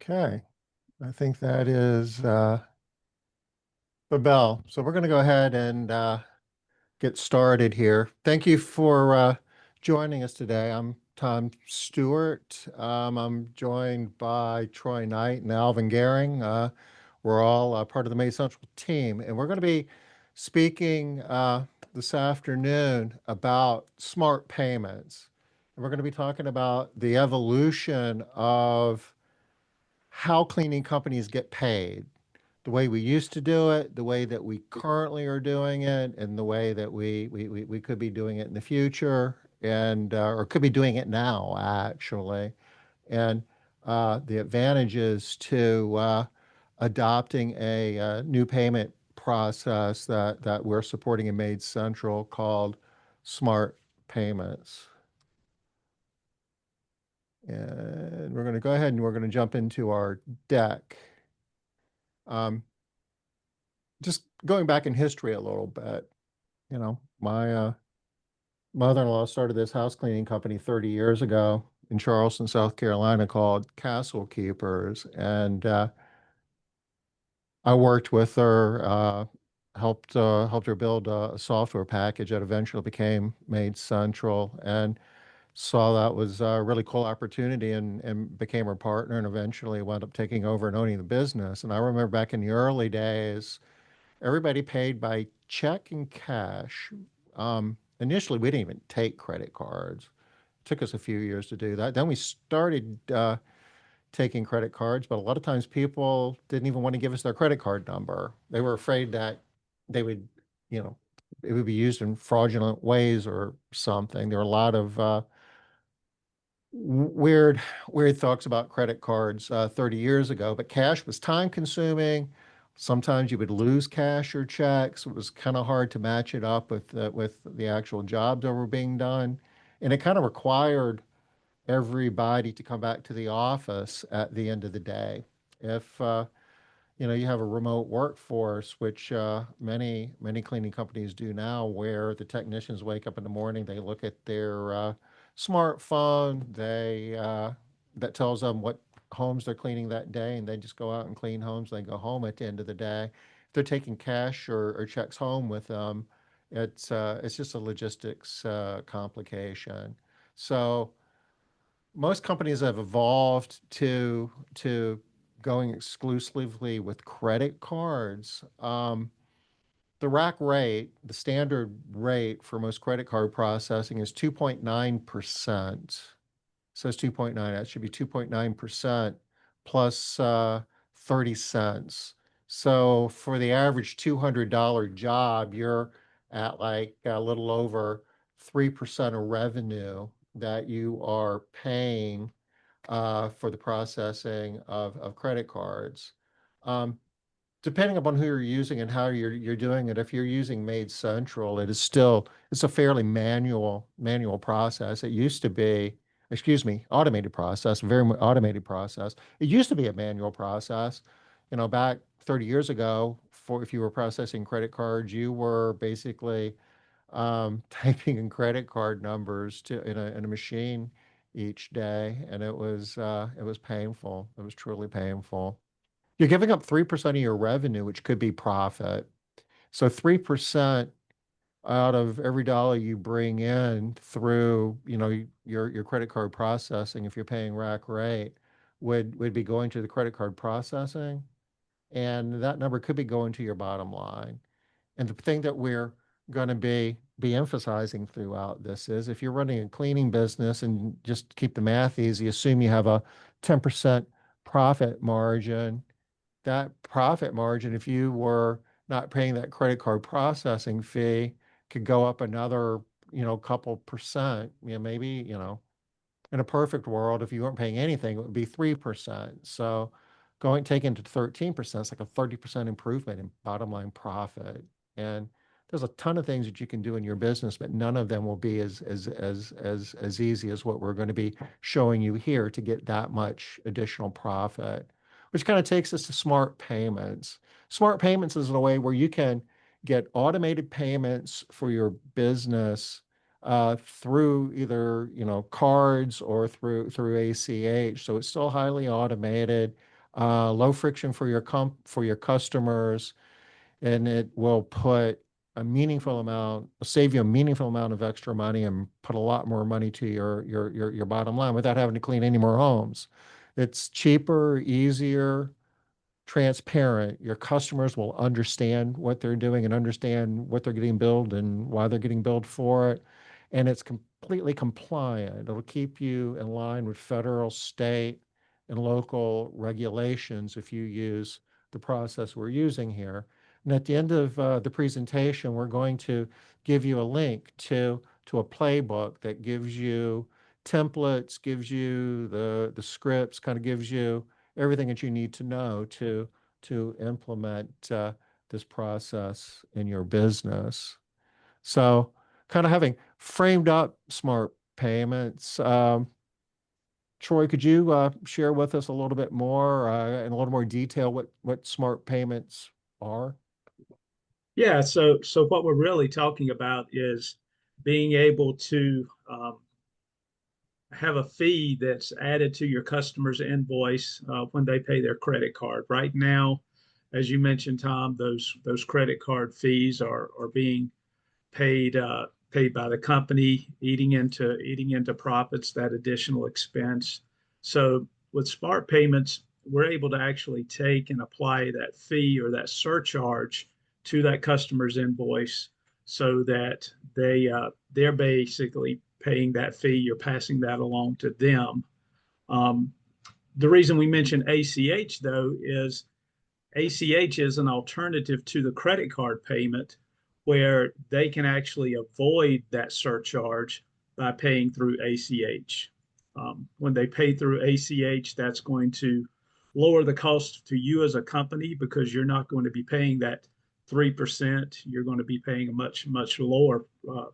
Okay, I think that is the bell. So we're going to go ahead and get started here. Thank you for joining us today. I'm Tom Stewart. I'm joined by Troy Knight and Alvin Gehring. We're all part of the MaidCentral team, and we're going to be speaking this afternoon about smart payments. And we're going to be talking about the evolution of how cleaning companies get paid, the way we used to do it, the way that we currently are doing it, and the way that we could be doing it in the future, and or could be doing it now, actually, and the advantages to adopting a new payment process that we're supporting in MaidCentral called Smart Payments. And we're going to go ahead and we're going to jump into our deck. Um, just going back in history a little bit, my mother-in-law started this house cleaning company 30 years ago in Charleston, South Carolina, called Castle Keepers, and I worked with her, helped her build a software package that eventually became MaidCentral, and saw that was a really cool opportunity, and became her partner, and eventually wound up taking over and owning the business. And I remember back in the early days, everybody paid by check and cash. Initially, we didn't even take credit cards. It took us a few years to do that. Then we started taking credit cards, but a lot of times people didn't even want to give us their credit card number. They were afraid that they would, you know, it would be used in fraudulent ways or something. There were a lot of weird thoughts about credit cards 30 years ago, but cash was time consuming. Sometimes you would lose cash or checks. It was kind of hard to match it up with the actual jobs that were being done, and it kind of required everybody to come back to the office at the end of the day. If you have a remote workforce, which many cleaning companies do now, where the technicians wake up in the morning, they look at their smartphone, that tells them what homes they're cleaning that day, and they just go out and clean homes. They go home at the end of the day. If they're taking cash or checks home with them, it's just a logistics complication. So most companies have evolved to going exclusively with credit cards. The rack rate, the standard rate for most credit card processing is 2.9%. Says 2.9. That should be 2.9% plus 30 cents. So for the average $200 job, you're at like a little over 3% of revenue that you are paying for the processing of credit cards. Um, Depending upon who you're using and how you're doing it, if you're using MaidCentral, it's a fairly manual process. It used to be, excuse me, automated process, automated process. It used to be a manual process. Back 30 years ago, for if you were processing credit cards, you were basically typing in credit card numbers in a machine each day, and it was painful. It was truly painful. You're giving up 3% of your revenue, which could be profit. So 3% out of every dollar you bring in through, your credit card processing, if you're paying rack rate, would be going to the credit card processing, and that number could be going to your bottom line. And the thing that we're going to be emphasizing throughout this is, if you're running a cleaning business, and just keep the math easy, assume you have a 10% profit margin. That profit margin, if you were not paying that credit card processing fee, could go up another, couple percent. Maybe, in a perfect world, if you weren't paying anything, it would be 3%. So taking to 13%, it's like a 30% improvement in bottom line profit. And there's a ton of things that you can do in your business, but none of them will be as easy as what we're going to be showing you here to get that much additional profit, which kind of takes us to smart payments. Smart payments is a way where you can get automated payments for your business through either cards or through ACH. So it's still highly automated. low friction for for your customers, and it will put save you a meaningful amount of extra money and put a lot more money to your bottom line without having to clean any more homes. It's cheaper, easier, transparent. Your customers will understand what they're doing and understand what they're getting billed and why they're getting billed for it. And it's completely compliant. It'll keep you in line with federal, state, and local regulations if you use the process we're using here. And at the end of the presentation, we're going to give you a link to a playbook that gives you templates, gives you the scripts, kind of gives you everything that you need to know to implement this process in your business. So, kind of having framed up smart payments, Troy, could you share with us a little bit more in a little more detail what smart payments are? Yeah, so what we're really talking about is being able to have a fee that's added to your customer's invoice when they pay their credit card. Right now, as you mentioned, Tom, those credit card fees are being paid by the company, eating into profits, that additional expense. So with smart payments, we're able to actually take and apply that fee or that surcharge to that customer's invoice so that they're basically paying that fee. You're passing that along to them. Um, the reason we mention ACH though is ACH is an alternative to the credit card payment where they can actually avoid that surcharge by paying through ACH. When they pay through ACH, that's going to lower the cost to you as a company because you're not going to be paying that 3%. You're going to be paying a much lower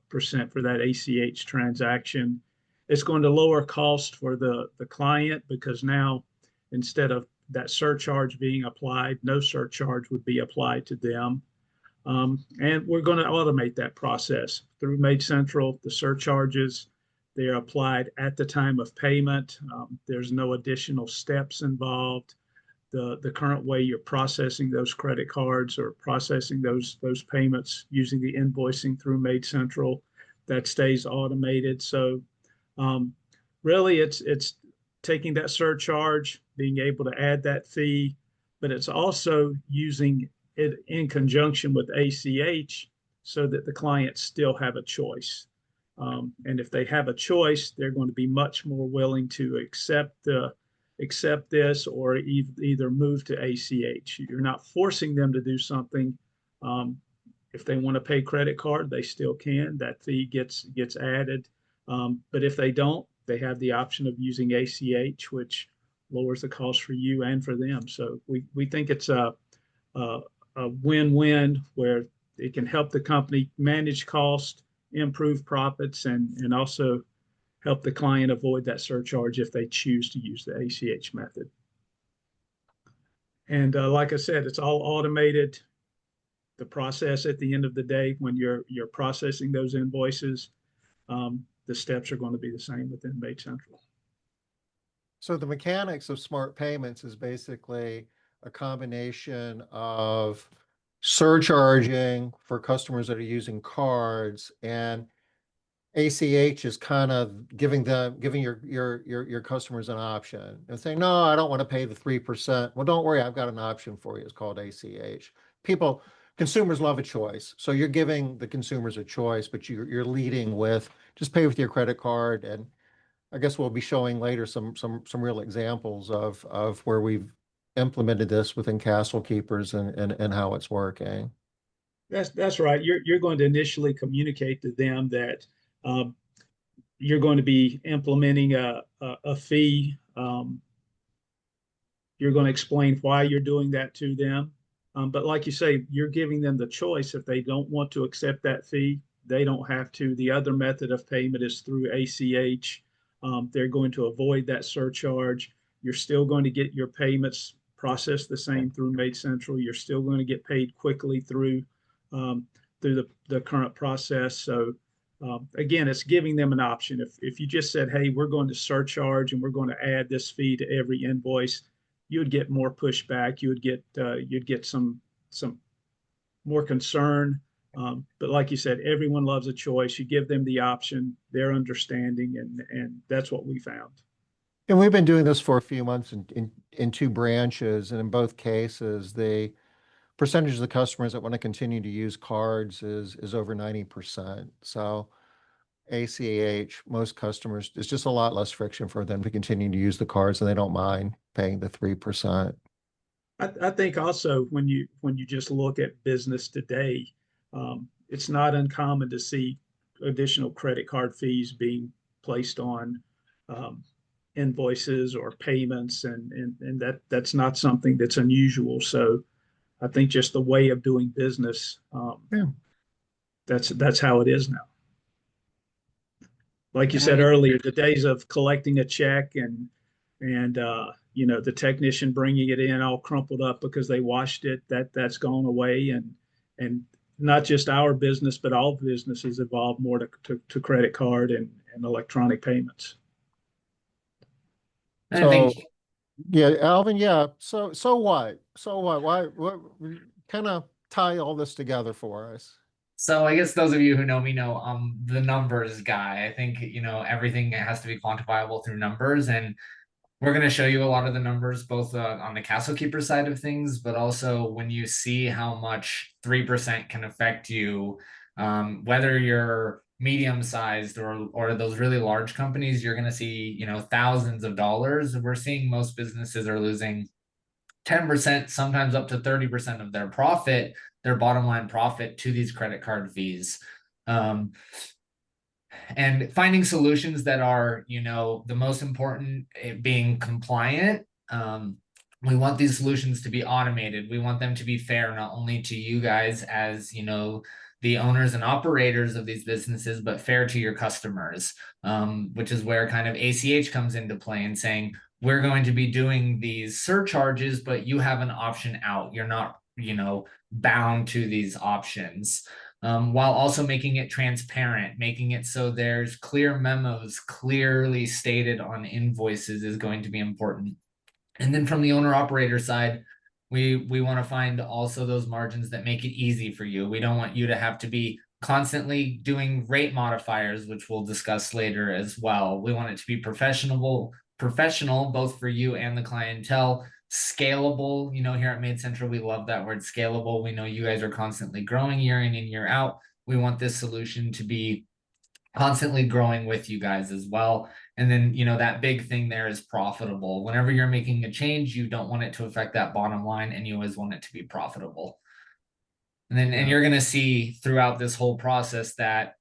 percent for that ACH transaction. It's going to lower cost for the client because now instead of that surcharge being applied, no surcharge would be applied to them. And we're going to automate that process through MaidCentral. The surcharges, they are applied at the time of payment. There's no additional steps involved. The current way you're processing those credit cards or processing those payments using the invoicing through MaidCentral, that stays automated. So um, really, it's taking that surcharge, being able to add that fee, but it's also using it in conjunction with ACH so that the clients still have a choice. And if they have a choice, they're going to be much more willing to accept this or either move to ACH. You're not forcing them to do something. Um, if they want to pay credit card, they still can. That fee gets added. But if they don't, they have the option of using ACH, which lowers the cost for you and for them. So we think it's a, a win-win where it can help the company manage cost, improve profits, and also help the client avoid that surcharge if they choose to use the ACH method. And like I said, it's all automated. The process at the end of the day, when you're processing those invoices, the steps are going to be the same within MaidCentral. So the mechanics of smart payments is basically a combination of surcharging for customers that are using cards, and ACH is kind of giving your customers an option and saying, no, I don't want to pay the 3%. Well, don't worry, I've got an option for you. It's called ACH. Consumers love a choice. So you're giving the consumers a choice, but you're leading with just pay with your credit card. And I guess we'll be showing later some real examples of where we've implemented this within Castle Keepers and how it's working. That's right. You're going to initially communicate to them that um, you're going to be implementing a fee. You're going to explain why you're doing that to them. But like you say, you're giving them the choice. If they don't want to accept that fee, they don't have to. The other method of payment is through ACH. They're going to avoid that surcharge. You're still going to get your payments processed the same through MaidCentral. You're still going to get paid quickly um, through the current process. So again, it's giving them an option. If you just said, hey, we're going to surcharge and we're going to add this fee to every invoice, you would get more pushback. You'd get some more concern. But like you said, everyone loves a choice. You give them the option, they're understanding, and that's what we found. And we've been doing this for a few months in two branches, and in both cases, the percentage of the customers that want to continue to use cards is over 90%. So ACH, most customers, it's just a lot less friction for them to continue to use the cards, and they don't mind paying the 3%. I think also when you just look at business today, it's not uncommon to see additional credit card fees being placed on um, invoices or payments, and that's not something that's unusual. So I think just the way of doing business, Yeah. that's how it is now. Like you And I said mean, earlier, the days of collecting a check and you know, the technician bringing it in all crumpled up because they washed it, that's gone away. And not just our business, but all businesses evolved more to credit card and electronic payments. I think So yeah, Alvin, yeah. So what? So what? What kind of tie all this together for us? so. I guess those of you who know me know I'm the numbers guy. I think everything has to be quantifiable through numbers, and we're going to show you a lot of the numbers, both on the castle keeper side of things, but also when you see how much 3% can affect you, whether you're medium sized or those really large companies, you're going to see, thousands of dollars. We're seeing most businesses are losing 10%, sometimes up to 30% of their profit, their bottom line profit to these credit card fees. Um, and finding solutions that are the most important, being compliant. We want these solutions to be automated. We want them to be fair, not only to you guys as the owners and operators of these businesses, but fair to your customers, which is where kind of ACH comes into play and saying, we're going to be doing these surcharges, but you have an option out. You're not bound to these options, while also making it transparent, making it so there's clear memos clearly stated on invoices is going to be important. And then from the owner operator side, we want to find also those margins that make it easy for you. We don't want you to have to be constantly doing rate modifiers, which we'll discuss later as well. We want it to be professional, both for you and the clientele. Scalable, here at MaidCentral, we love that word scalable. We know you guys are constantly growing year in and year out. We want this solution to be constantly growing with you guys as well. And then, that big thing there is profitable. Whenever you're making a change, you don't want it to affect that bottom line, and you always want it to be profitable. And you're going to see throughout this whole process that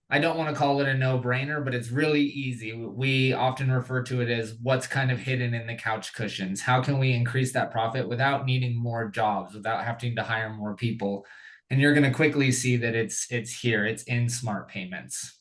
I don't want to call it a no-brainer, but it's really easy. We often refer to it as what's kind of hidden in the couch cushions. How can we increase that profit without needing more jobs, without having to hire more people? And you're going to quickly see that it's here. It's in smart payments.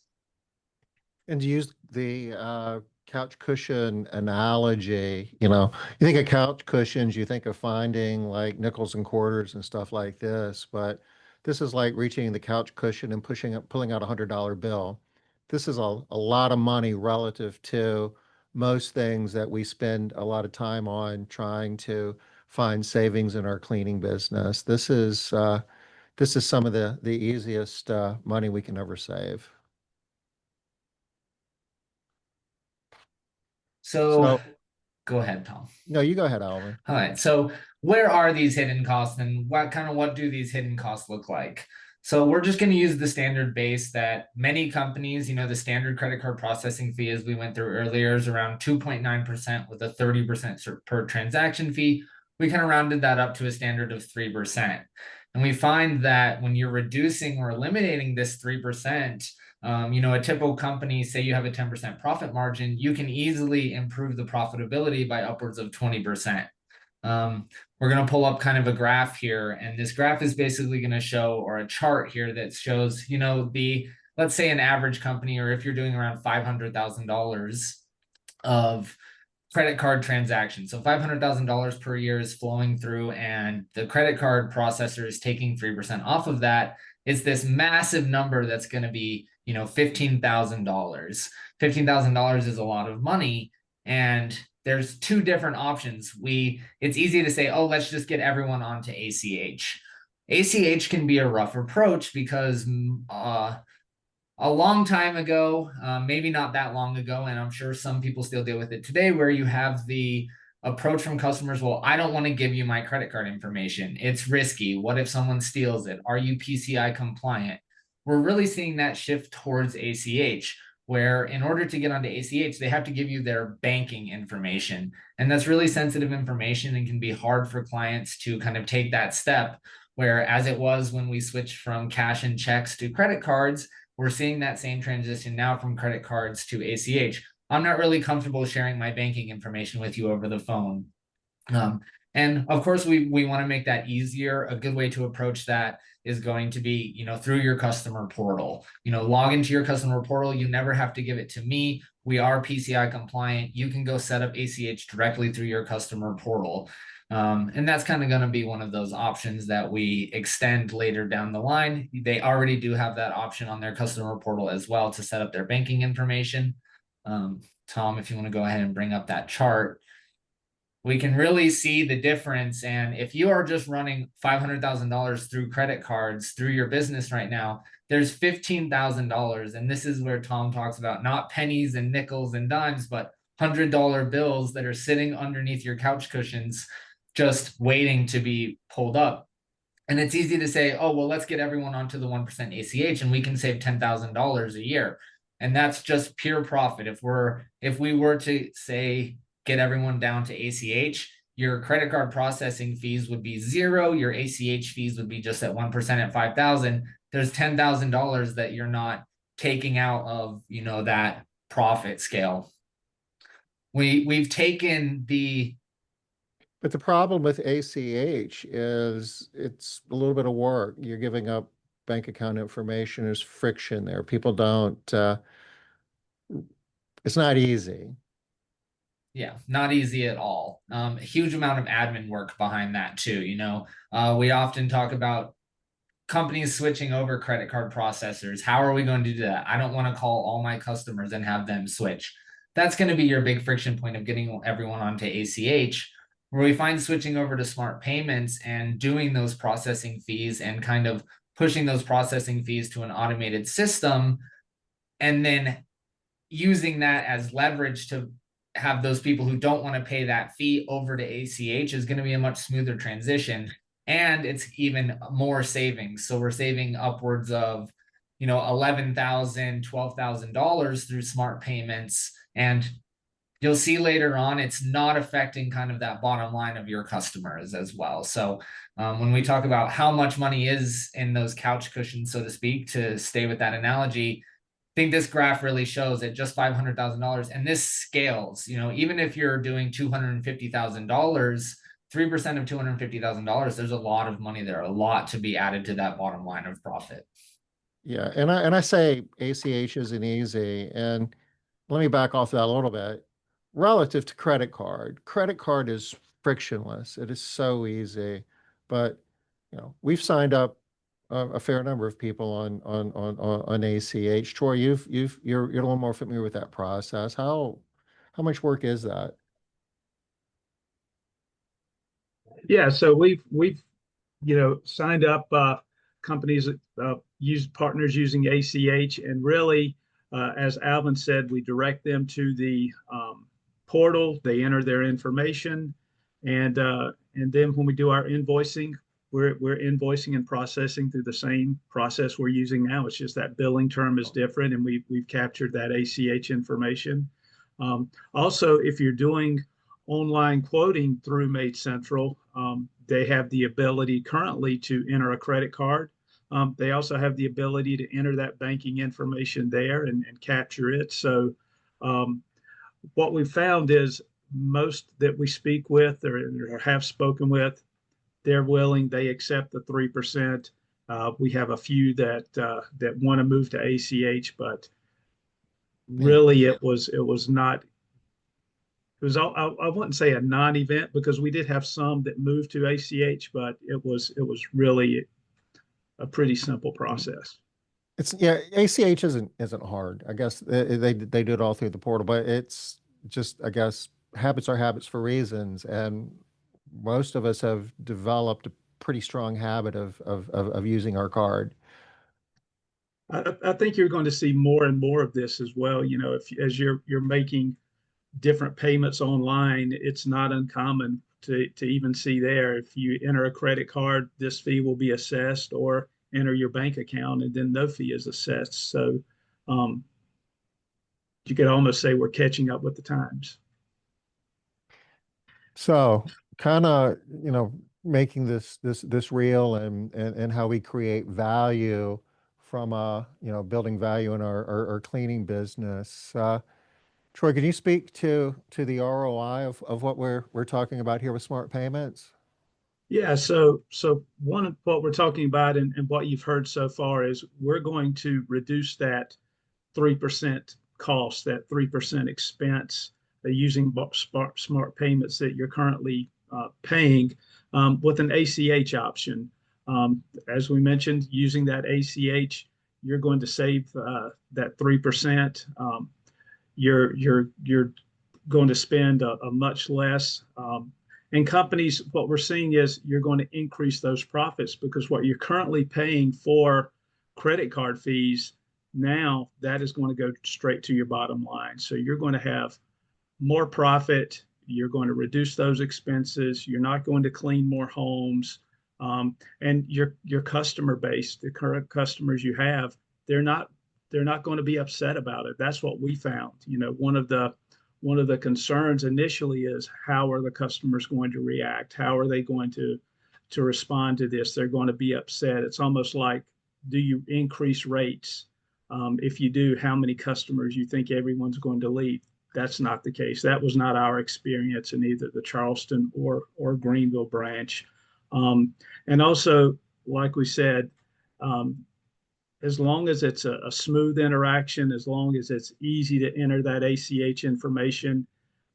And to use the couch cushion analogy, you think of couch cushions, you think of finding like nickels and quarters and stuff like this, but this is like reaching the couch cushion and pulling out $100 bill. This is a lot of money relative to most things that we spend a lot of time on trying to find savings in our cleaning business. This is some of the easiest money we can ever save. So go ahead, Tom. No, you go ahead, Alvin. All right. So where are these hidden costs, and what do these hidden costs look like? So we're just going to use the standard base that many companies, the standard credit card processing fee, as we went through earlier, is around 2.9% with a 30% per transaction fee. We kind of rounded that up to a standard of 3%. And we find that when you're reducing or eliminating this 3%, a typical company, say you have a 10% profit margin, you can easily improve the profitability by upwards of 20%. We're going to pull up kind of a graph here, and this graph is basically going to show, or a chart here that shows, let's say an average company, or if you're doing around $500,000 of credit card transactions. So $500,000 per year is flowing through, and the credit card processor is taking 3% off of that. It's this massive number that's going to be, $15,000. $15,000 is a lot of money. And there's two different options. It's easy to say, oh, let's just get everyone onto ACH. ACH can be a rough approach because a long time ago, maybe not that long ago, and I'm sure some people still deal with it today, where you have the approach from customers, well, I don't want to give you my credit card information. It's risky. What if someone steals it? Are you PCI compliant? We're really seeing that shift towards ACH, where in order to get onto ACH, they have to give you their banking information. And that's really sensitive information and can be hard for clients to kind of take that step, where as it was when we switched from cash and checks to credit cards, we're seeing that same transition now from credit cards to ACH. I'm not really comfortable sharing my banking information with you over the phone. And of course, we want to make that easier. A good way to approach that is going to be, through your customer portal. Log into your customer portal. You never have to give it to me. We are PCI compliant. You can go set up ACH directly through your customer portal. And that's kind of going to be one of those options that we extend later down the line. They already do have that option on their customer portal as well to set up their banking information. Tom, if you want to go ahead and bring up that chart, we can really see the difference. And if you are just running $500,000 through credit cards through your business right now, there's $15,000. And this is where Tom talks about not pennies and nickels and dimes, but $100 bills that are sitting underneath your couch cushions, just waiting to be pulled up. And it's easy to say, oh, well, let's get everyone onto the 1% ACH and we can save $10,000 a year. And that's just pure profit. If we were to say, get everyone down to ACH, your credit card processing fees would be zero. Your ACH fees would be just at 1% at 5,000. There's $10,000 that you're not taking out of, that profit scale. We've taken But the problem with ACH is it's a little bit of work. You're giving up bank account information. There's friction there. People don't, it's not easy. Yeah, not easy at all. A huge amount of admin work behind that too. We often talk about companies switching over credit card processors. How are we going to do that? I don't want to call all my customers and have them switch. That's going to be your big friction point of getting everyone onto ACH. Where we find switching over to smart payments and doing those processing fees and kind of pushing those processing fees to an automated system, and then using that as leverage to have those people who don't want to pay that fee over to ACH is going to be a much smoother transition. And it's even more savings. So we're saving upwards of, $11,000, $12,000 through smart payments. And you'll see later on, it's not affecting kind of that bottom line of your customers as well. So when we talk about how much money is in those couch cushions, so to speak, to stay with that analogy, I think this graph really shows at just $500,000, and this scales. Even if you're doing $250,000, 3% of $250,000, there's a lot of money there, a lot to be added to that bottom line of profit. Yeah, and I say ACH isn't easy, and let me back off that a little bit. Relative to credit card is frictionless. It is so easy, but we've signed up a fair number of people on ACH. Troy, you're a little more familiar with that process. How much work is that? Yeah, so we've signed up companies use partners using ACH, and really, as Alvin said, we direct them to the portal. They enter their information, and then when we do our invoicing, we're invoicing and processing through the same process we're using now. It's just that billing term is different, and we've captured that ACH information. Also, if you're doing online quoting through MaidCentral, they have the ability currently to enter a credit card. They also have the ability to enter that banking information there and capture it. So what we found is most that we speak with or have spoken with, they're willing, they accept the 3%. We have a few that want to move to ACH, but really it was not, it was, I wouldn't say a non-event, because we did have some that moved to ACH, but it was really a pretty simple process. ACH isn't hard. I guess they do it all through the portal, but it's just, I guess, habits are habits for reasons, and most of us have developed a pretty strong habit of using our card. I think you're going to see more and more of this as well. You know, if as you're making different payments online, it's not uncommon to even see there. If you enter a credit card, this fee will be assessed, or enter your bank account and then no fee is assessed. So um, you could almost say we're catching up with the times. So kind of, making this real and how we create value from building value in our cleaning business. Troy, can you speak to the ROI of what we're talking about here with smart payments? Yeah, so one of what we're talking about and what you've heard so far is we're going to reduce that 3% cost, that 3% expense using smart payments that you're currently paying with an ACH option. As we mentioned, using that ACH, you're going to save that 3%. You're going to spend a much less. And companies, what we're seeing is you're going to increase those profits because what you're currently paying for credit card fees, now that is going to go straight to your bottom line. So you're going to have more profit. You're going to reduce those expenses. You're not going to clean more homes. And your customer base, the current customers you have, they're not they're not going to be upset about it. That's what we found. You know, one of the concerns initially is how are the customers going to react? How are they going to respond to this? They're going to be upset. It's almost like, do you increase rates? If you do, how many customers you think everyone's going to leave? That's not the case. That was not our experience in either the Charleston or Greenville branch. And also, like we said, um, as long as it's a smooth interaction, as long as it's easy to enter that ACH information,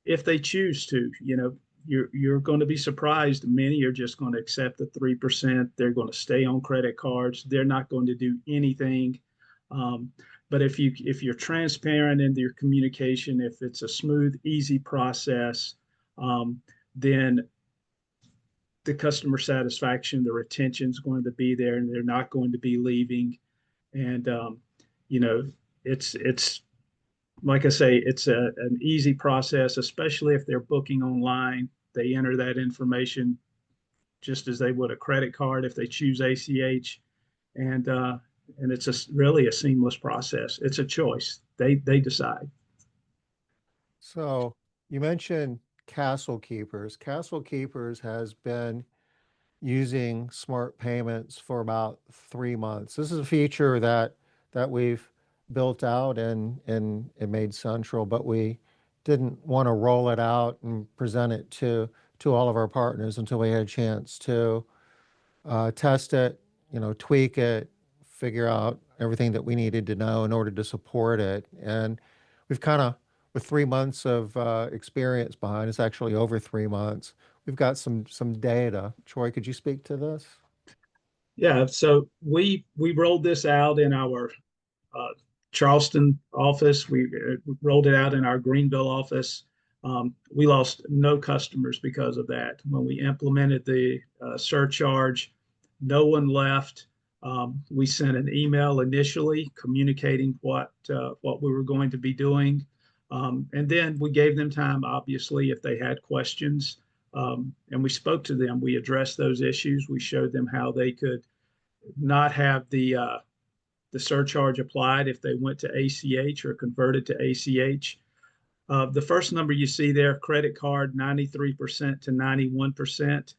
if they choose to, you know, you're going to be surprised. Many are just going to accept the 3%. They're going to stay on credit cards. They're not going to do anything. Um, but if you're transparent in your communication, if it's a smooth, easy process, then the customer satisfaction, the retention is going to be there, and they're not going to be leaving. And you know, it's like I say, it's an easy process, especially if they're booking online. They enter that information just as they would a credit card if they choose ACH, and it's really a seamless process. It's a choice. They decide. So you mentioned Castle Keepers. Castle Keepers has been using smart payments for about 3 months. This is a feature that we've built out in MaidCentral, but we didn't want to roll it out and present it to all of our partners until we had a chance to test it, tweak it, figure out everything that we needed to know in order to support it. And we've kind of, with 3 months of experience behind us, actually over 3 months, we've got some data. Troy, could you speak to this? Yeah, so we rolled this out in our uh, Charleston office. We rolled it out in our Greenville office. We lost no customers because of that. When we implemented the surcharge, no one left. We sent an email initially communicating what we were going to be doing, and then we gave them time, obviously, if they had questions, and we spoke to them. We addressed those issues. We showed them how they could not have the surcharge applied if they went to ACH or converted to ACH. The first number you see there, credit card, 93% to 91%.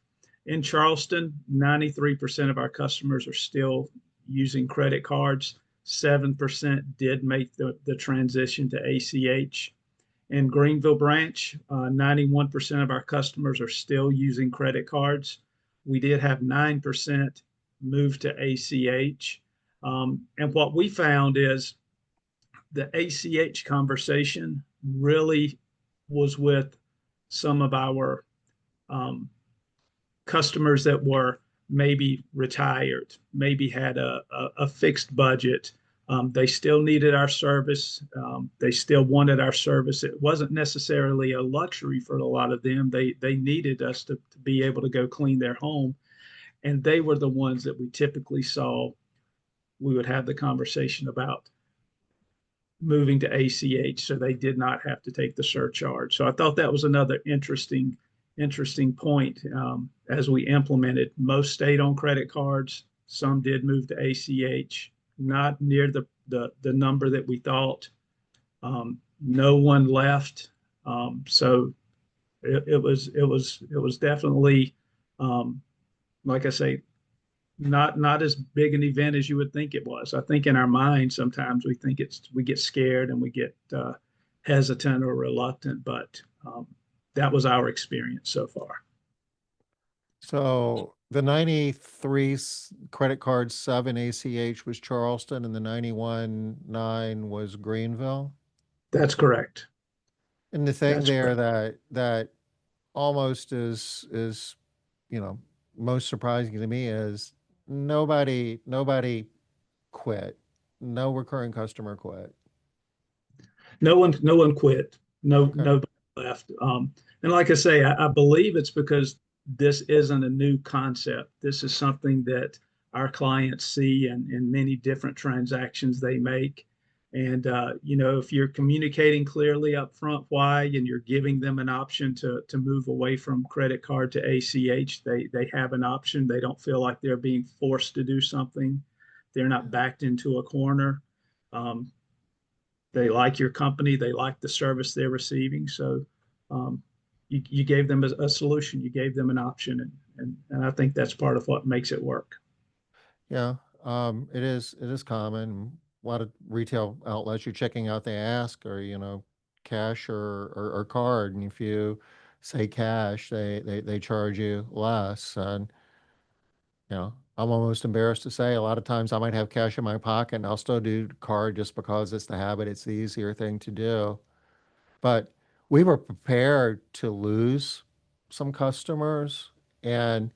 In Charleston, 93% of our customers are still using credit cards. 7% did make the transition to ACH. In Greenville branch, 91% of our customers are still using credit cards. We did have 9% move to ACH. And what we found is the ACH conversation really was with some of our um, customers that were maybe retired, maybe had a fixed budget, They still needed our service. They still wanted our service. It wasn't necessarily a luxury for a lot of them. They needed us to be able to go clean their home, and they were the ones that we typically saw. We would have the conversation about moving to ACH, so they did not have to take the surcharge. So I thought that was another interesting point. As we implemented, most stayed on credit cards. Some did move to ACH, not near the number that we thought. No one left. So it was definitely, like I say, not as big an event as you would think it was. I think in our mind sometimes we get scared and we get hesitant or reluctant, but that was our experience so far. So the 93 credit card 7 ACH was Charleston and the 91 9 was Greenville. That's correct. And the thing That's there correct. that almost is, you know, most surprising to me is nobody quit. No recurring customer quit. No one quit. No, Okay. nobody left. And like I say, I believe it's because this isn't a new concept. This is something that our clients see in many different transactions they make. And if you're communicating clearly up front why, and you're giving them an option to move away from credit card to ACH, they have an option. They don't feel like they're being forced to do something. They're not backed into a corner. Um, they like your company, they like the service they're receiving. So um, you gave them a solution, you gave them an option, and I think that's part of what makes it work. Yeah. It is common. A lot of retail outlets you're checking out, they ask, or cash or card. And if you say cash, they charge you less. And I'm almost embarrassed to say a lot of times I might have cash in my pocket and I'll still do card just because it's the habit, it's the easier thing to do. But we were prepared to lose some customers. And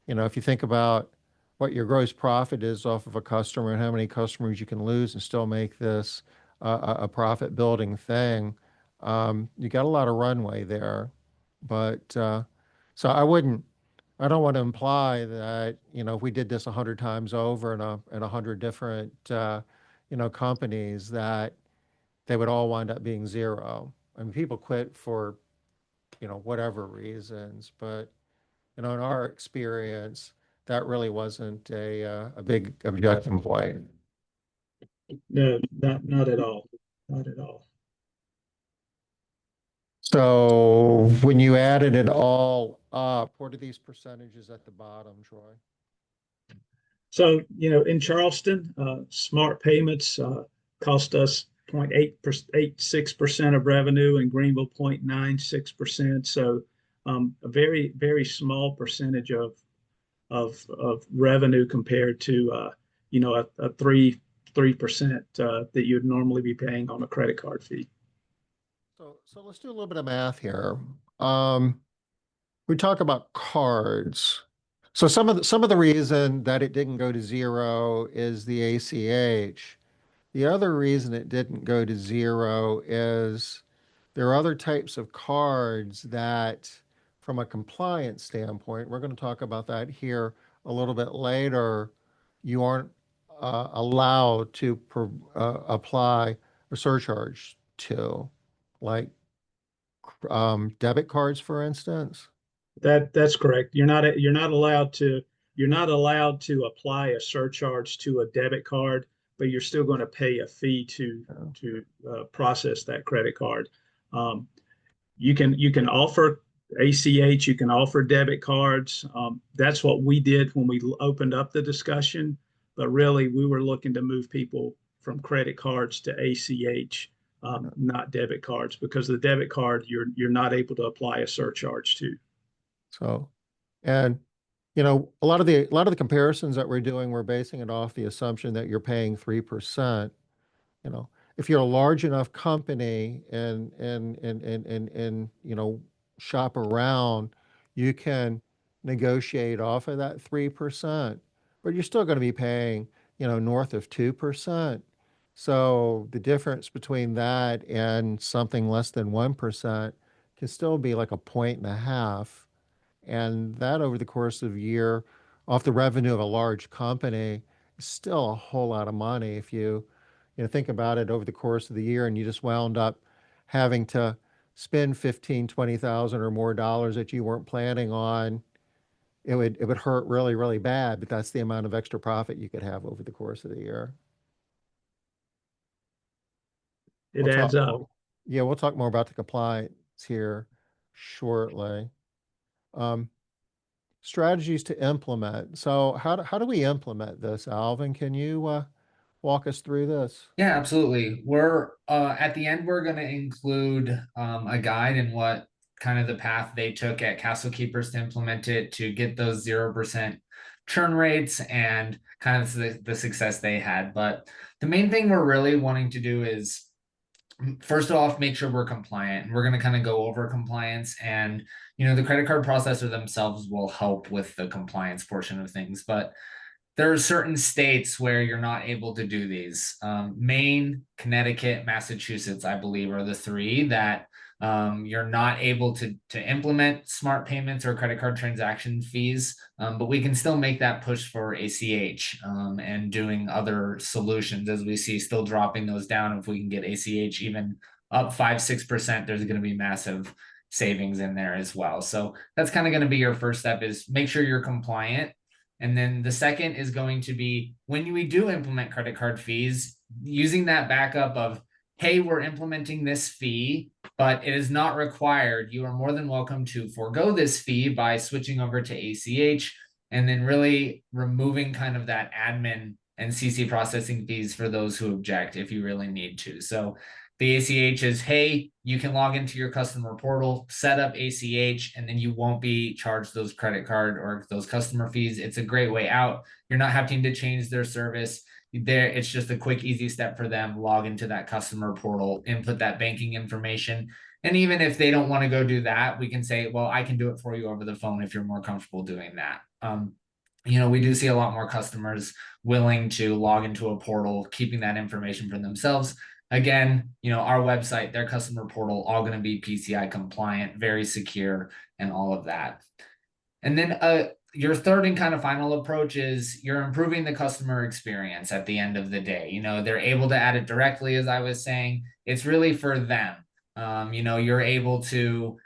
if you think about what your gross profit is off of a customer and how many customers you can lose and still make this a profit building thing, you got a lot of runway there. But so I don't want to imply that, if we did this 100 times over in 100 different, companies, that they would all wind up being zero. I mean, people quit for, whatever reasons, but in our experience, that really wasn't a big objection point. No, not at all. Not at all. So when you added it all up, what are these percentages at the bottom, Troy? So, in Charleston, smart payments cost us 0.86% of revenue, and Greenville 0.96%. So, a very, very small percentage of revenue compared to a 3% that you'd normally be paying on a credit card fee. So let's do a little bit of math here. We talk about cards. So some of the reason that it didn't go to zero is the ACH. The other reason it didn't go to zero is there are other types of cards that, from a compliance standpoint, we're going to talk about that here a little bit later, you aren't allowed to apply a surcharge to, like debit cards, for instance. That's correct. You're not allowed to apply a surcharge to a debit card, but you're still going to pay a fee to Yeah. to process that credit card. Um, you can offer ACH, you can offer debit cards. That's what we did when we opened up the discussion. But really, we were looking to move people from credit cards to ACH, not debit cards, because the debit card you're not able to apply a surcharge to. So, and a lot of the comparisons that we're doing, we're basing it off the assumption that you're paying 3%. You know, if you're a large enough company and shop around, you can negotiate off of that 3%, but you're still going to be paying, north of 2%. So the difference between that and something less than 1% can still be like a point and a half. And that over the course of a year, off the revenue of a large company, is still a whole lot of money. If think about it over the course of the year and you just wound up having to spend 15, 20,000 or more dollars that you weren't planning on, it would hurt really, really bad, but that's the amount of extra profit you could have over the course of the year. It We'll talk, adds up. yeah, we'll talk more about the compliance here shortly. Um, Strategies to implement. So how do we implement this, Alvin? Can you walk us through this? Yeah, absolutely. We're at the end, we're going to include a guide and what kind of the path they took at Castle Keepers to implement it to get those 0% churn rates and kind of the success they had. But the main thing we're really wanting to do is first off, make sure we're compliant. We're going to kind of go over compliance, and the credit card processor themselves will help with the compliance portion of things. But there are certain states where you're not able to do these. Maine, Connecticut, Massachusetts, I believe, are the three that you're not able to implement smart payments or credit card transaction fees, but we can still make that push for ACH and doing other solutions as we see still dropping those down. If we can get ACH even up 5-6%, there's going to be massive savings in there as well. So that's kind of going to be your first step, is make sure you're compliant. And then the second is going to be when we do implement credit card fees, using that backup of, hey, we're implementing this fee, but it is not required. You are more than welcome to forego this fee by switching over to ACH, and then really removing kind of that admin and CC processing fees for those who object if you really need to. So the ACH is, hey, you can log into your customer portal, set up ACH, and then you won't be charged those credit card or those customer fees. It's a great way out. You're not having to change their service. It's just a quick, easy step for them. Log into that customer portal, input that banking information. And even if they don't want to go do that, we can say, well, I can do it for you over the phone if you're more comfortable doing that. We do see a lot more customers willing to log into a portal, keeping that information for themselves. Again, our website, their customer portal, all going to be PCI compliant, very secure, and all of that. And then your third and kind of final approach is you're improving the customer experience at the end of the day. They're able to add it directly, as I was saying. It's really for them. You're able to,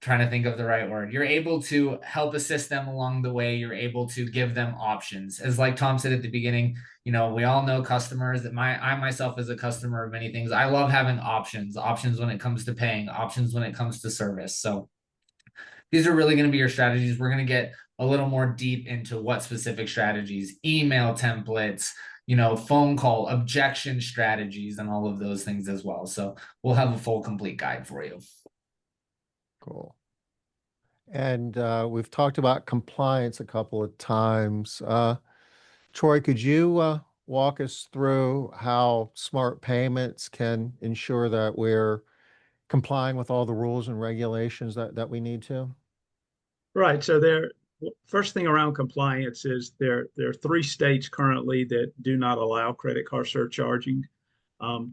trying to think of the right word. You're able to help assist them along the way. You're able to give them options. As like Tom said at the beginning, we all know customers. I myself as a customer of many things, I love having options when it comes to paying, options when it comes to service. So these are really going to be your strategies. We're going to get a little more deep into what specific strategies, email templates, phone call, objection strategies, and all of those things as well. So we'll have a full complete guide for you. Cool. And we've talked about compliance a couple of times. Troy, could you walk us through how smart payments can ensure that we're complying with all the rules and regulations that we need to? Right. So first thing around compliance is there are 3 states currently that do not allow credit card surcharging: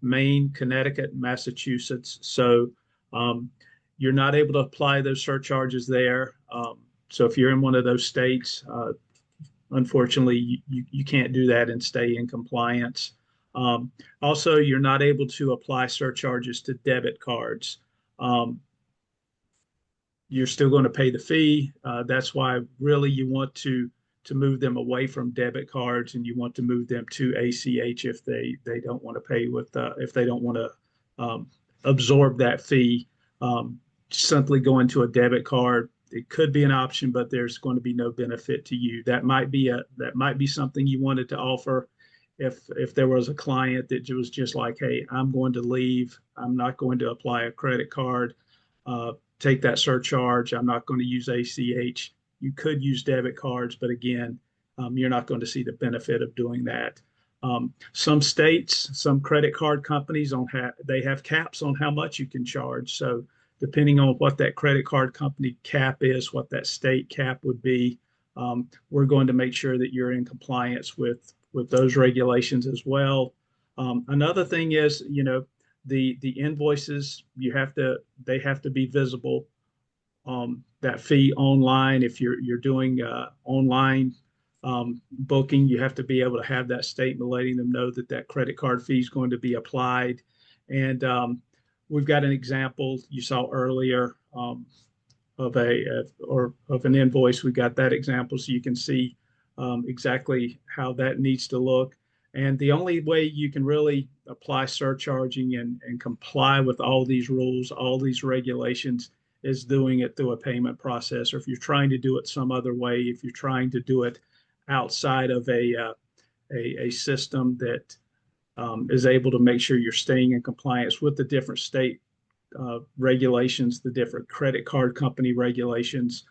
Maine, Connecticut, Massachusetts. So you're not able to apply those surcharges there. So if you're in one of those states, unfortunately, you can't do that and stay in compliance. Also, you're not able to apply surcharges to debit cards. You're still going to pay the fee. That's why really you want to move them away from debit cards, and you want to move them to ACH if they don't want to pay with if they don't want to absorb that fee. Simply going to a debit card, it could be an option, but there's going to be no benefit to you. That might be something you wanted to offer if there was a client that was just like, hey, I'm going to leave, I'm not going to apply a credit card, take that surcharge, I'm not going to use ACH. You could use debit cards, but again, you're not going to see the benefit of doing that. Some states, some credit card companies they have caps on how much you can charge. So depending on what that credit card company cap is, what that state cap would be, we're going to make sure that you're in compliance with with those regulations as well. Another thing is, the invoices, they have to be visible. That fee online, if you're doing online booking, you have to be able to have that statement letting them know that that credit card fee is going to be applied. And we've got an example you saw earlier of an invoice. We got that example so you can see exactly how that needs to look. And the only way you can really apply surcharging and comply with all these rules, all these regulations, is doing it through a payment process. Or if you're trying to do it some other way, if you're trying to do it outside of a system that is able to make sure you're staying in compliance with the different state regulations, the different credit card company regulations,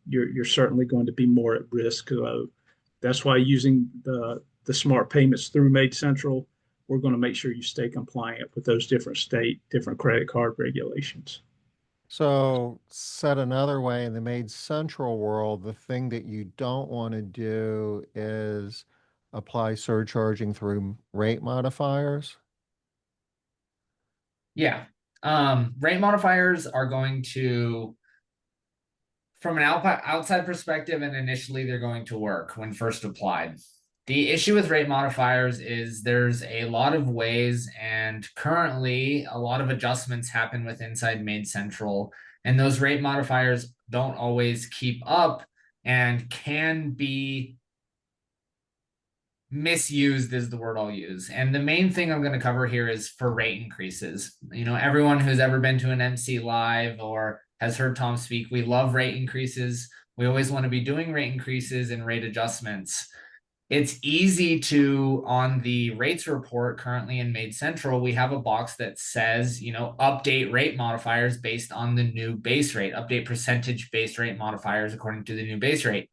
you're certainly going to be more at risk. That's why using the smart payments through MaidCentral, we're going to make sure you stay compliant with those different credit card regulations. So, said another way, in the MaidCentral world, the thing that you don't want to do is apply surcharging through rate modifiers. Yeah. Rate modifiers are going to, from an outside perspective, and initially they're going to work when first applied. The issue with rate modifiers is there's a lot of ways, and currently a lot of adjustments happen with inside MaidCentral, and those rate modifiers don't always keep up and can be misused is the word I'll use. And the main thing I'm going to cover here is for rate increases. Everyone who's ever been to an MC Live or has heard Tom speak, we love rate increases. We always want to be doing rate increases and rate adjustments. It's easy to, on the rates report currently in MaidCentral, we have a box that says, update rate modifiers based on the new base rate, update percentage base rate modifiers according to the new base rate.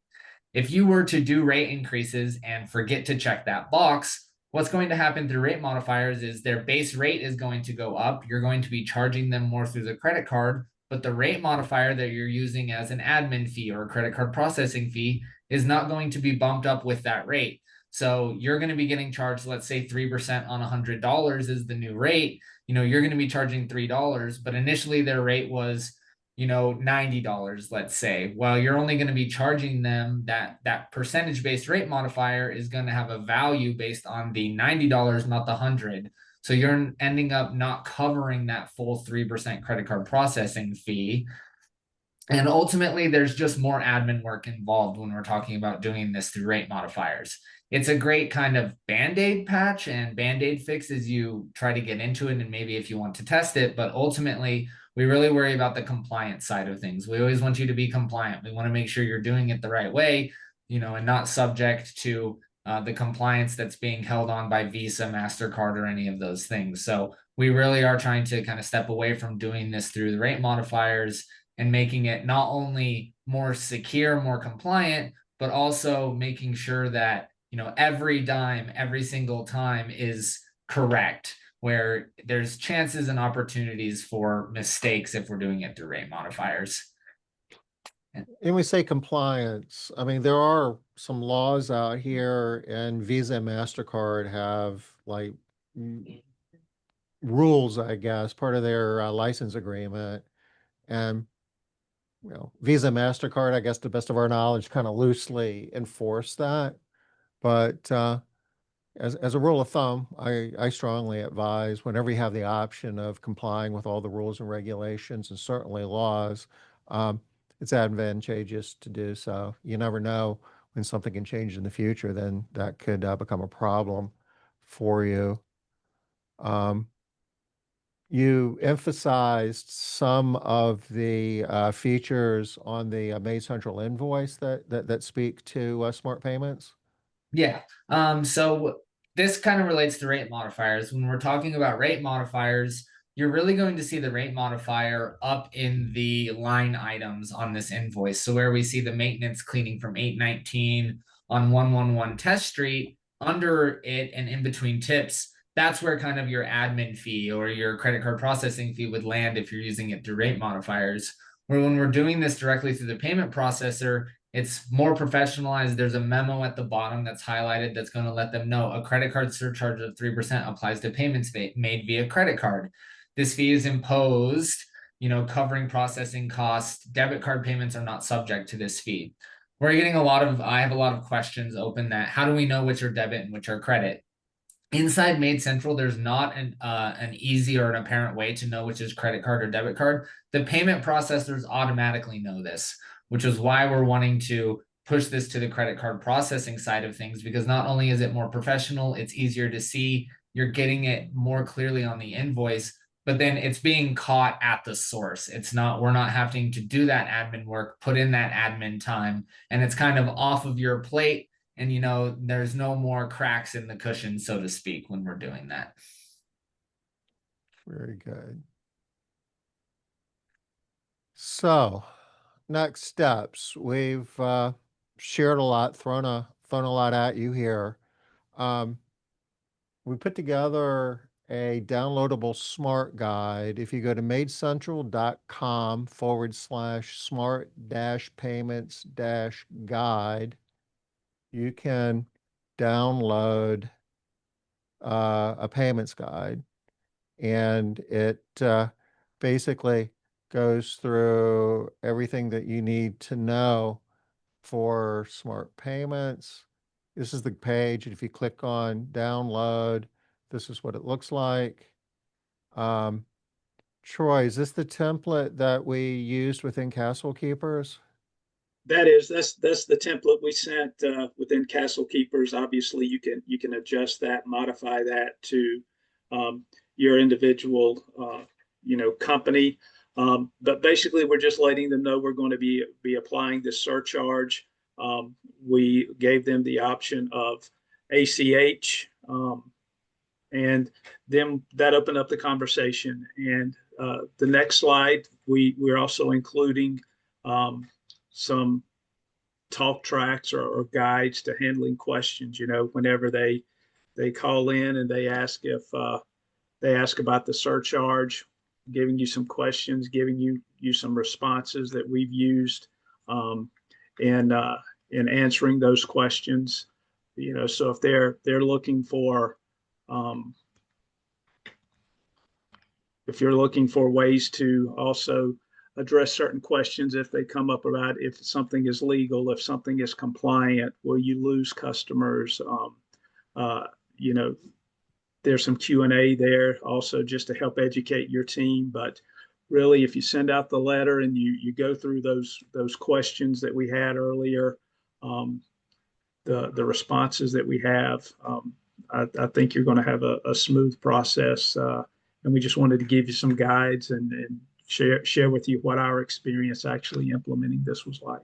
If you were to do rate increases and forget to check that box, what's going to happen through rate modifiers is their base rate is going to go up. You're going to be charging them more through the credit card, but the rate modifier that you're using as an admin fee or a credit card processing fee is not going to be bumped up with that rate. So you're going to be getting charged, let's say 3% on $100 is the new rate. You're going to be charging $3, but initially their rate was $90, let's say. Well, you're only going to be charging them that percentage-based rate modifier is going to have a value based on the $90, not the 100. So you're ending up not covering that full 3% credit card processing fee. And ultimately, there's just more admin work involved when we're talking about doing this through rate modifiers. It's a great kind of Band-Aid patch and Band-Aid fix as you try to get into it and maybe if you want to test it, but ultimately, we really worry about the compliance side of things. We always want you to be compliant. We want to make sure you're doing it the right way, and not subject to the compliance that's being held on by Visa, MasterCard, or any of those things. So we really are trying to kind of step away from doing this through the rate modifiers and making it not only more secure, more compliant, but also making sure that, every dime, every single time is correct, where there's chances and opportunities for mistakes if we're doing it through rate modifiers. And we say compliance. I mean, there are some laws out here, and Visa and MasterCard have like rules, I guess, part of their license agreement. And Visa and MasterCard, I guess, to the best of our knowledge, kind of loosely enforce that. But as a rule of thumb, I strongly advise whenever you have the option of complying with all the rules and regulations and certainly laws, it's advantageous to do so. You never know when something can change in the future, then that could become a problem for you. You emphasized some of the features on the MaidCentral invoice that speak to smart payments. Yeah. So this kind of relates to rate modifiers. When we're talking about rate modifiers, you're really going to see the rate modifier up in the line items on this invoice. So where we see the maintenance cleaning from 819 on 111 Test Street, under it and in between tips, that's where kind of your admin fee or your credit card processing fee would land if you're using it through rate modifiers. Where when we're doing this directly through the payment processor, It's more professionalized. There's a memo at the bottom that's highlighted that's going to let them know a credit card surcharge of 3% applies to payments made via credit card. This fee is imposed, covering processing costs. Debit card payments are not subject to this fee. I have a lot of questions open that how do we know which are debit and which are credit? Inside MaidCentral, there's not an easy or an apparent way to know which is credit card or debit card. The payment processors automatically know this, which is why we're wanting to push this to the credit card processing side of things, because not only is it more professional, it's easier to see, you're getting it more clearly on the invoice, but then it's being caught at the source. We're not having to do that admin work, put in that admin time, and it's kind of off of your plate. And there's no more cracks in the cushion, so to speak, when we're doing that. Very good. So, next steps. We've shared a lot, thrown a lot at you here. We put together a downloadable smart guide. If you go to maidcentral.com/smart-payments-guide, you can download a payments guide, and it basically goes through everything that you need to know for smart payments. This is the page, and if you click on download, this is what it looks like. Troy, is this the template that we used within Castle Keepers? That's the template we sent within Castle Keepers. Obviously, you can adjust that, modify that to your individual company. But basically, we're just letting them know we're going to be applying this surcharge. We gave them the option of ACH, and then that opened up the conversation. And the next slide, we're also including some talk tracks or guides to handling questions. Whenever they call in and they ask about the surcharge, giving you some questions, giving you some responses that we've used in answering those questions. So if they're looking for if you're looking for ways to also address certain questions, if they come up about if something is legal, if something is compliant, will you lose customers? Uh, you know, there's some Q&A there also just to help educate your team. But really, if you send out the letter and you go through those questions that we had earlier, the responses that we have, I think you're going to have a smooth process. And we just wanted to give you some guides and share with you what our experience actually implementing this was like.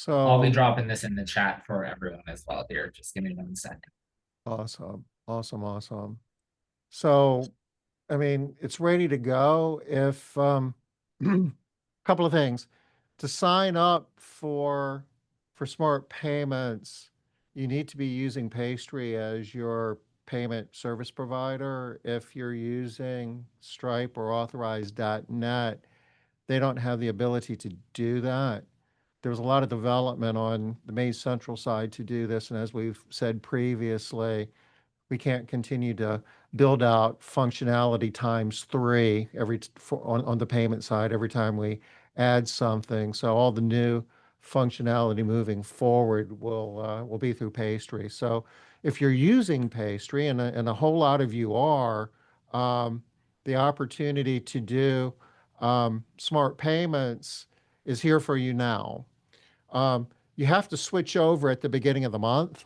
I'll be So dropping this in the chat for everyone as well here. Just give me 1 second. awesome, awesome, awesome. So, I mean, it's ready to go. If couple of things to sign up for smart payments, you need to be using Pastry as your payment service provider. If you're using Stripe or authorized.net, they don't have the ability to do that. There was a lot of development on the MaidCentral side to do this, and as we've said previously, we can't continue to build out functionality times three on the payment side every time we add something. So all the new functionality moving forward will be through Pastry. So if you're using Pastry, and a whole lot of you are, the opportunity to do smart payments is here for you now. You have to switch over at the beginning of the month.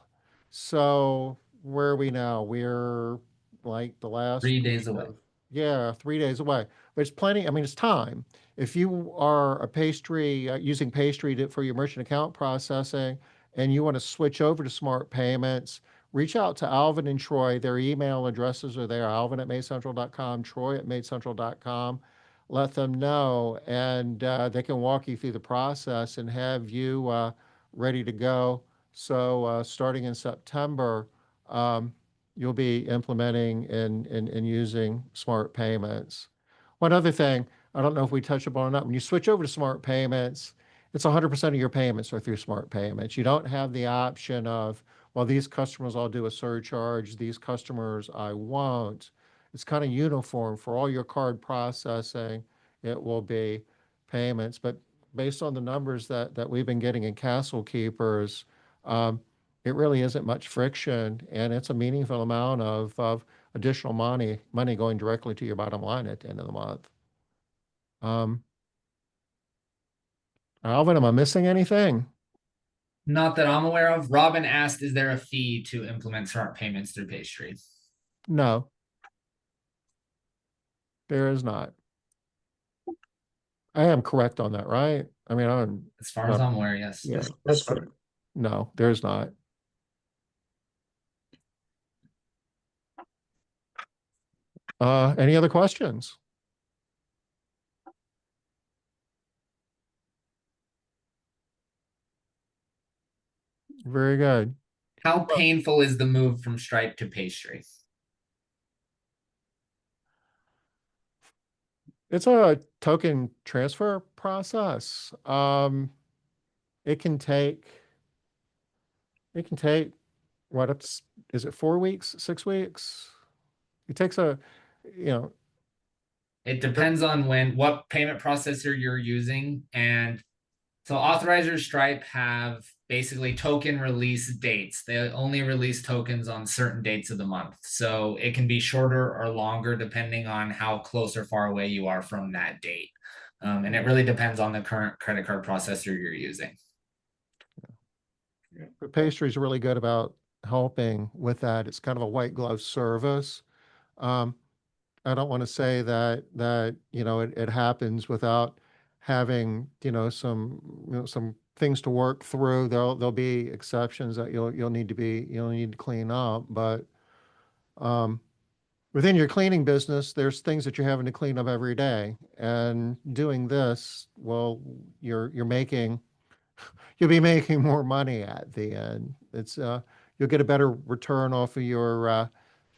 So where are we now? We're like the last 3 days week away. of, yeah, 3 days away. But it's plenty. I mean, it's time. If you are a pastry using Pastry for your merchant account processing, and you want to switch over to smart payments, reach out to Alvin and Troy. Their email addresses are there: Alvin at maidcentral.com, Troy at maidcentral.com. Let them know, and they can walk you through the process and have you ready to go. So starting in September, you'll be implementing and using smart payments. One other thing, I don't know if we touched upon it or not, when you switch over to smart payments it's 100% of your payments are through smart payments. You don't have the option of, well, these customers I'll do a surcharge, these customers I won't. It's kind of uniform for all your card processing. It will be payments, but based on the numbers that we've been getting in Castle Keepers, um, it really isn't much friction, and it's a meaningful amount of additional money going directly to your bottom line at the end of the month. Um, Alvin, am I missing anything? Not that I'm aware of. Robin asked, is there a fee to implement smart payments through Pastry? No, there is not. I am correct on that, right? I mean, I'm As far as not, I'm aware, yes. yeah, That's correct. no, there's not. Any other questions? Very good. How painful is the move from Stripe to Pastry? It's a token transfer process. It can take, it can take what up, is it 4 weeks, 6 weeks? It takes a, you know, It depends on what payment processor you're using. And so authorizers Stripe have basically token release dates. They only release tokens on certain dates of the month. So it can be shorter or longer depending on how close or far away you are from that date. And it really depends on the current credit card processor you're using. but Pastry is really good about helping with that. It's kind of a white glove service. Um, I don't want to say that it happens without having some things to work through. There'll be exceptions that you'll need to clean up, but um, within your cleaning business, there's things that you're having to clean up every day, and doing this, well, you'll be making more money at the end. You'll get a better return off of your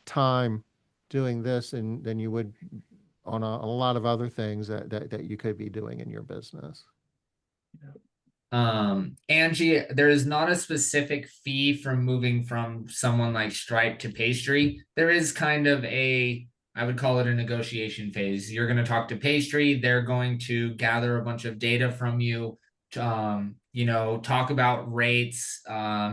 time doing this than you would on a lot of other things that you could be doing in your business. Angie, there is not a specific fee from moving from someone like Stripe to Pastry. There is kind of I would call it a negotiation phase. You're going to talk to Pastry. They're going to gather a bunch of data from you, talk about rates,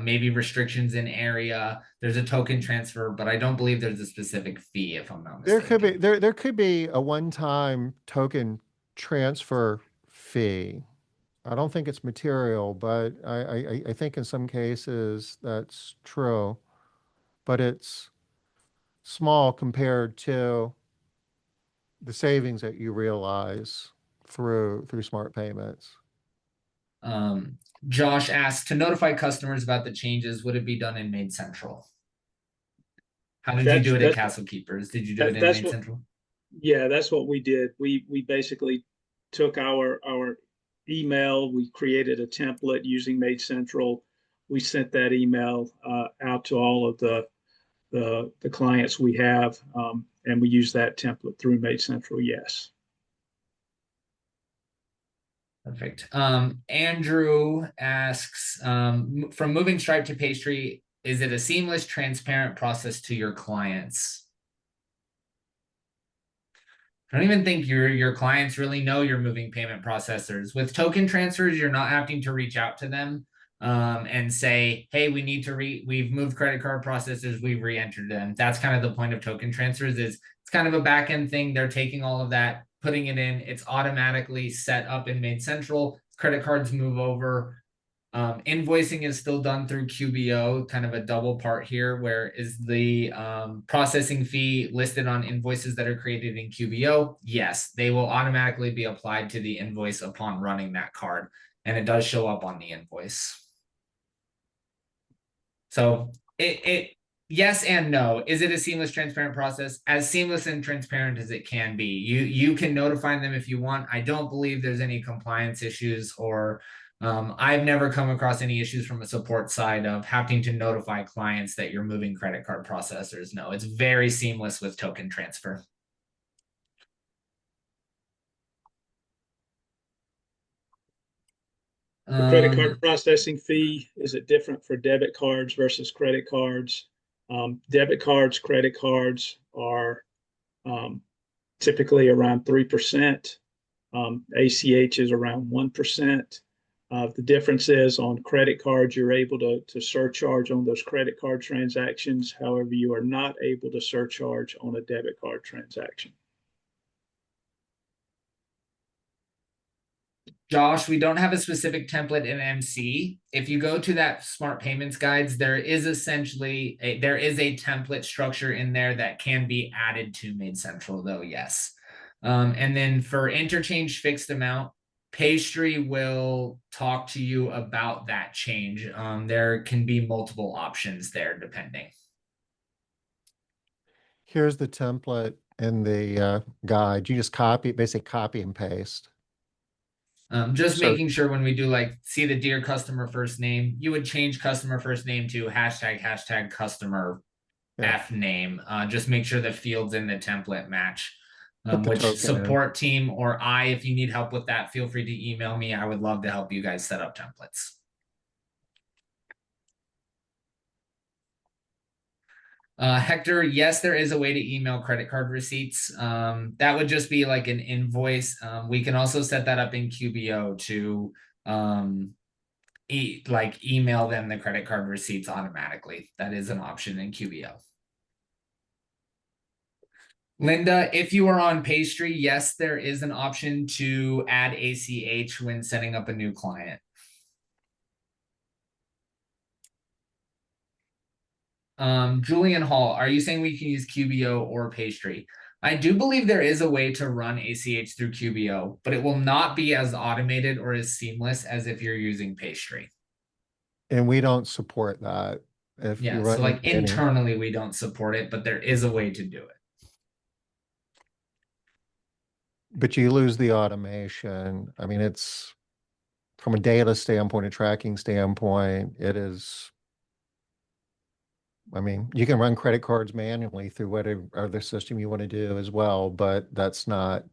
maybe restrictions in area. There's a token transfer, but I don't believe there's a specific fee, if I'm not mistaken. There could be a one-time token transfer fee. I don't think it's material, but I think in some cases that's true, but it's small compared to the savings that you realize through smart payments. Josh asked, to notify customers about the changes, would it be done in MaidCentral? How did you do it at Castle Keepers? Did you do it in MaidCentral? Yeah, that's what we did. We basically took our email, we created a template using MaidCentral. We sent that email out to all of the clients we have, and we use that template through MaidCentral. Yes. Perfect. Andrew asks, from moving Stripe to Pastry, is it a seamless, transparent process to your clients? I don't even think your clients really know you're moving payment processors. With token transfers, you're not having to reach out to them and say, hey, we've moved credit card processors, we've re-entered them. That's kind of the point of token transfers. Is it's kind of a back end thing. They're taking all of that, putting it in. It's automatically set up in MaidCentral. Credit cards move over. Invoicing is still done through QBO, kind of a double part here, where is the processing fee listed on invoices that are created in QBO? Yes, they will automatically be applied to the invoice upon running that card, and it does show up on the invoice. So yes and no. Is it a seamless, transparent process? As seamless and transparent as it can be. You can notify them if you want. I don't believe there's any compliance issues, or I've never come across any issues from a support side of having to notify clients that you're moving credit card processors. No, it's very seamless with token transfer. The credit card Um, processing fee, is it different for debit cards versus credit cards? Debit cards, credit cards are um, typically around 3%. ACH is around 1%. The difference is on credit cards, you're able to surcharge on those credit card transactions. However, you are not able to surcharge on a debit card transaction. Josh, we don't have a specific template in MC. If you go to that smart payments guides, there is essentially there is a template structure in there that can be added to MaidCentral though, yes. And then for interchange fixed amount, Pastry will talk to you about that change. There can be multiple options there depending. Here's the template in the guide. You just copy, basically copy and paste. Just So making sure when we do like see the dear customer first name, you would change customer first name to hashtag customer yeah, F name. Just make sure the fields in the template match. put the Which token in. support team or I, if you need help with that, feel free to email me. I would love to help you guys set up templates. Hector, yes, there is a way to email credit card receipts. That would just be like an invoice. We can also set that up in QBO to email them the credit card receipts automatically. That is an option in QBO. Linda, if you are on Pastry, yes, there is an option to add ACH when setting up a new client. Julian Hall, are you saying we can use QBO or Pastry? I do believe there is a way to run ACH through QBO, but it will not be as automated or as seamless as if you're using Pastry. And we don't support that. If you Yeah, run so like into any, internally we don't support it, but there is a way to do it. but you lose the automation. I mean, it's from a data standpoint, a tracking standpoint, it is, I mean, you can run credit cards manually through whatever other system you want to do as well, but that's not,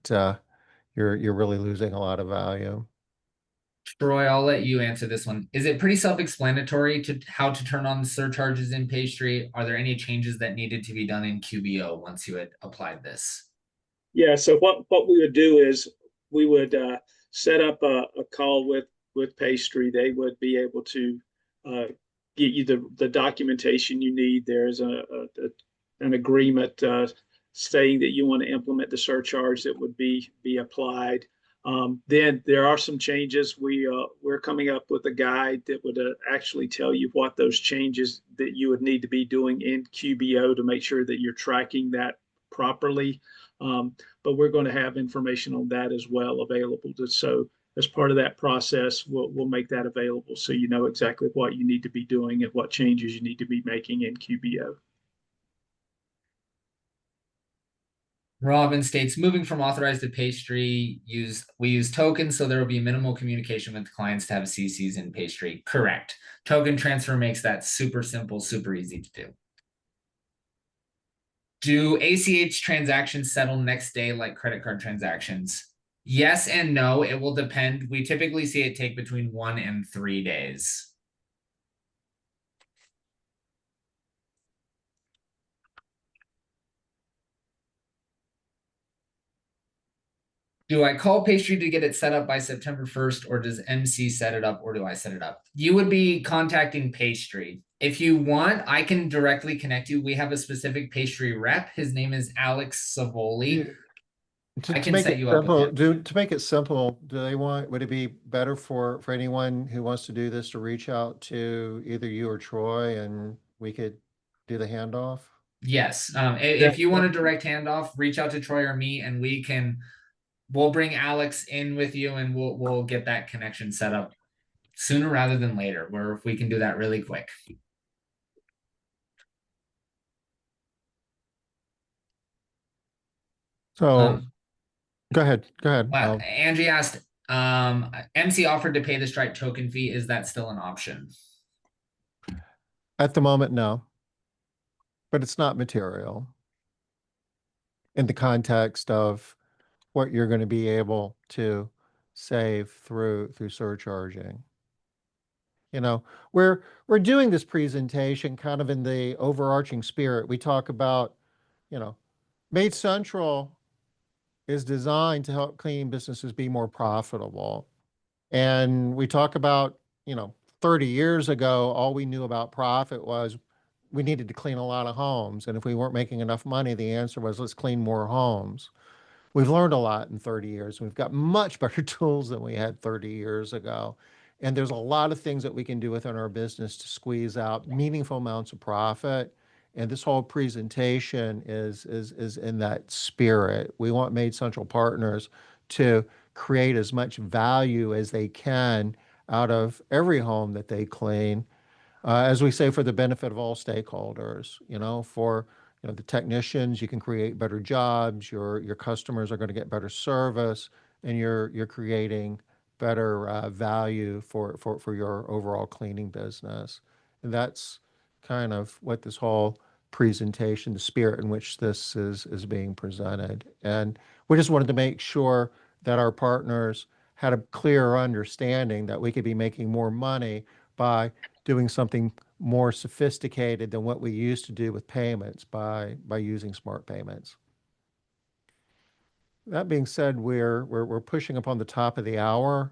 you're really losing a lot of value. Troy, I'll let you answer this one. Is it pretty self-explanatory to how to turn on the surcharges in Pastry? Are there any changes that needed to be done in QBO once you had applied this? Yeah, so what we would do is we would set up a call with Pastry. They would be able to get you the documentation you need. There's an agreement saying that you want to implement the surcharge that would be applied. Then there are some changes. We're coming up with a guide that would actually tell you what those changes that you would need to be doing in QBO to make sure that you're tracking that properly. But we're going to have information on that as well available. So as part of that process, we'll make that available so you know exactly what you need to be doing and what changes you need to be making in QBO. Robin states, moving from authorized to Pastry, we use tokens, so there will be minimal communication with clients to have CCs in Pastry. Correct. Token transfer makes that super simple, super easy to do. Do ACH transactions settle next day like credit card transactions? Yes and no. It will depend. We typically see it take between 1 and 3 days. Do I call Pastry to get it set up by September 1st, or does MC set it up, or do I set it up? You would be contacting Pastry. If you want, I can directly connect you. We have a specific Pastry rep. His name is Alex Savoli. I To can make set it you up with simple, him. to make it simple, would it be better for anyone who wants to do this to reach out to either you or Troy and we could do the handoff? Yes. Yeah, If you want a direct handoff, reach out to Troy or me, and we'll bring Alex in with you, and we'll get that connection set up sooner rather than later, where if we can do that really quick. So go ahead. Go ahead. Angie asked, MC offered to pay the Stripe token fee. Is that still an option? At the moment, no, but it's not material in the context of what you're going to be able to save through surcharging. You know, we're doing this presentation kind of in the overarching spirit. We talk about, you know, MaidCentral is designed to help cleaning businesses be more profitable. And we talk about, 30 years ago, all we knew about profit was we needed to clean a lot of homes. And if we weren't making enough money, the answer was let's clean more homes. We've learned a lot in 30 years. We've got much better tools than we had 30 years ago. And there's a lot of things that we can do within our business to squeeze out meaningful amounts of profit. And this whole presentation is in that spirit. We want MaidCentral partners to create as much value as they can out of every home that they clean, as we say, for the benefit of all stakeholders. For the technicians, you can create better jobs. Your customers are going to get better service, and you're creating better value for your overall cleaning business. And that's kind of what this whole presentation, the spirit in which this is being presented. And we just wanted to make sure that our partners had a clear understanding that we could be making more money by doing something more sophisticated than what we used to do with payments by using smart payments. That being said, we're pushing up on the top of the hour.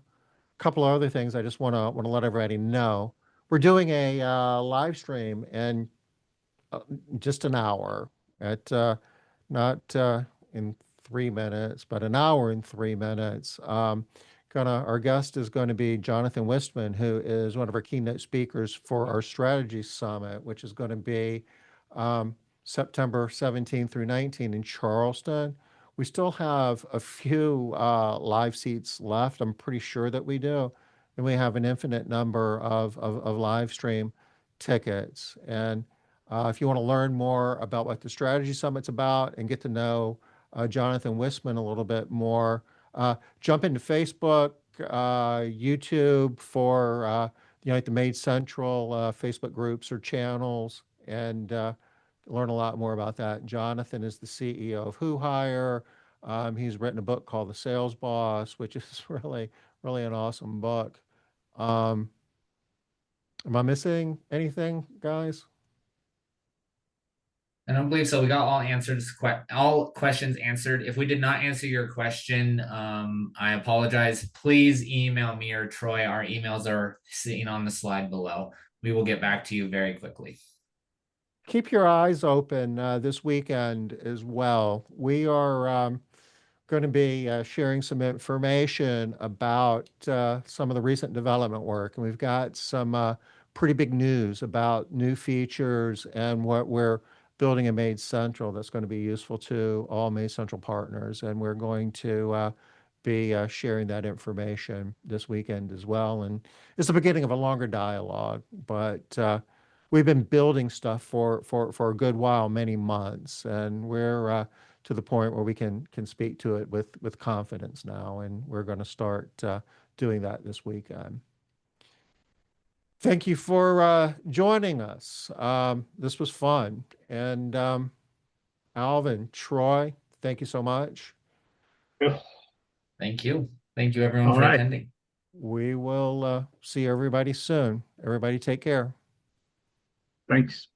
A couple of other things I just want to let everybody know. We're doing a live stream in just an hour at not in 3 minutes, but an hour and 3 minutes. Our guest is going to be Jonathan Wistman, who is one of our keynote speakers for our strategy summit, which is going to be September 17 through 19 in Charleston. We still have a few live seats left. I'm pretty sure that we do. And we have an infinite number of live stream tickets. And if you want to learn more about what the Strategy Summit's about and get to know Jonathan Wistman a little bit more, jump into Facebook, YouTube for like the MaidCentral Facebook groups or channels, and learn a lot more about that. Jonathan is the CEO of Who Hire. He's written a book called The Sales Boss, which is really, really an awesome book. Am I missing anything, guys? I don't believe so. We got all questions answered. If we did not answer your question, I apologize. Please email me or Troy. Our emails are sitting on the slide below. We will get back to you very quickly. Keep your eyes open this weekend as well. We are going to be sharing some information about some of the recent development work. And we've got some pretty big news about new features and what we're building in MaidCentral that's going to be useful to all MaidCentral partners. And we're going to be sharing that information this weekend as well. And it's the beginning of a longer dialogue, but we've been building stuff for a good while, many months, and we're to the point where we can speak to it with confidence now, and we're going to start doing that this weekend. Thank you for joining us. This was fun. And Alvin, Troy, thank you so much. Thank you. Thank you, everyone, All for right. attending. We will see everybody soon. Everybody take care. Thanks.